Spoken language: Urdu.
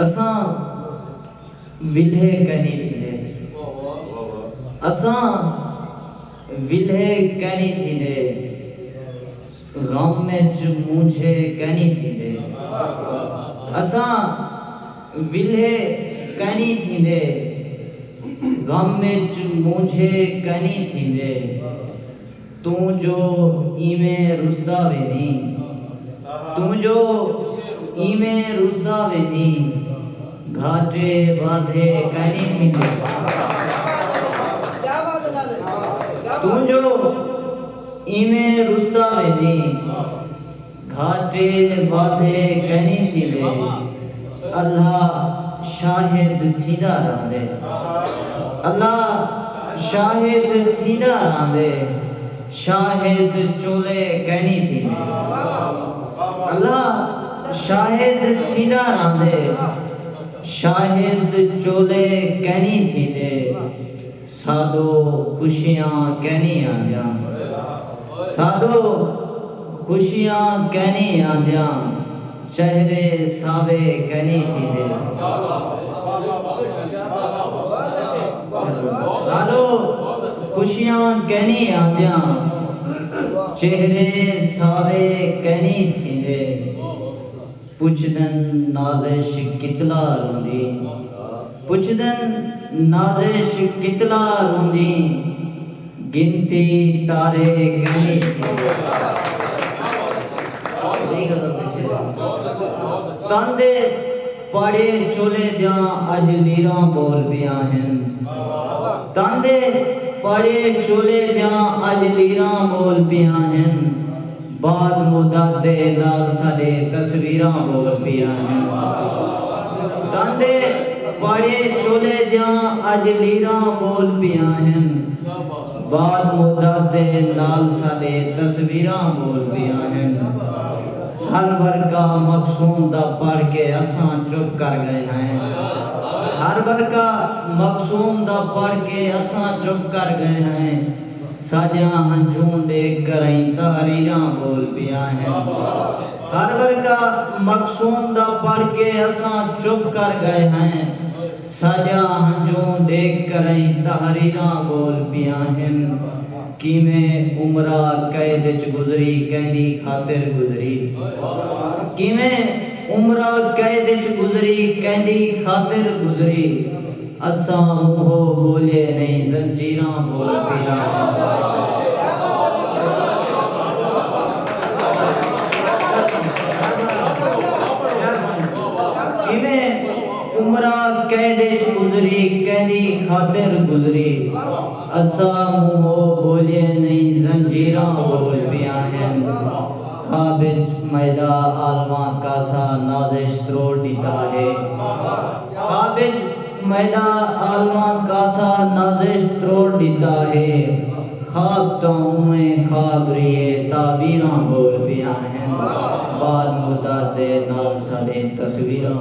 اساں ولے کنی تھیندے اساں ولے کنی تھیندے غم وچ مونجھے کنی تھیندے اساں ولے کنی تھیندے غم وچ مونجھے کنی تھیندے تو جو ایویں رسدا ویندی تو جو ایویں رسدا ویندی گھاٹے وادھے کنی تھیندے تو جو ایویں رسدا ویندی گھاٹے وادھے کنی تھیندے اللہ شاہد تھیدا رہندے اللہ شاہد تھیدا رہندے شاہد چولے کنی تھیندے اللہ شاہد تھیدا رہندے شاہد چولے کنی تھیندے سادو خوشیاں کنی آندیاں سادو خوشیاں کنی آندیاں چہرے ساوے کنی تھیندے سادو خوشیاں کنی آندیاں چہرے ساوے کنی تھیندے پچھدن نازش کتلا روندی پچھدن نازش کتلا روندی گنتی تارے کنی تھیندے تاندے پاڑے چولے دیاں اج لیراں بول پیاں ہیں تاندے پاڑے چولے دیاں اج لیراں بول پیاں ہیں بعد مدت دے نال سارے تصویراں بول پیاں ہیں تاندے پاڑے چولے دیاں اج لیراں بول پیاں ہیں بعد مدت دے نال سارے تصویراں بول پیاں ہیں ہر ورکا مقصوم دا پڑھ کے اساں چپ کر گئے ہیں ہر ورکا مقصوم دا پڑھ کے اساں چپ کر گئے ہیں ساجاں ہنجوں دیکھ کریں تحریراں بول پیا ہیں ہر ورکا مقصوم دا پڑھ کے اساں چپ کر گئے ہیں ساجاں ہنجوں دیکھ کریں تحریراں بول پیا ہیں کیویں عمرہ قید وچ گزری کہندی خاطر گزری کیویں عمرہ قید وچ گزری کہندی خاطر گزری اساں منہو بولے نہیں زنجیراں بول پیا کیویں عمرہ قید وچ گزری کہندی خاطر گزری اساں منہو بولے نہیں زنجیراں بول پیا ہیں خواب وچ میلا عالماں کاسا نازش تروڑ دیتا ہے خواب وچ میلا عالماں کاسا نازش تروڑ دیتا ہے خواب تو میں خواب رہے تعبیراں بول پیا ہیں بعد مدت دے نال سارے تصویراں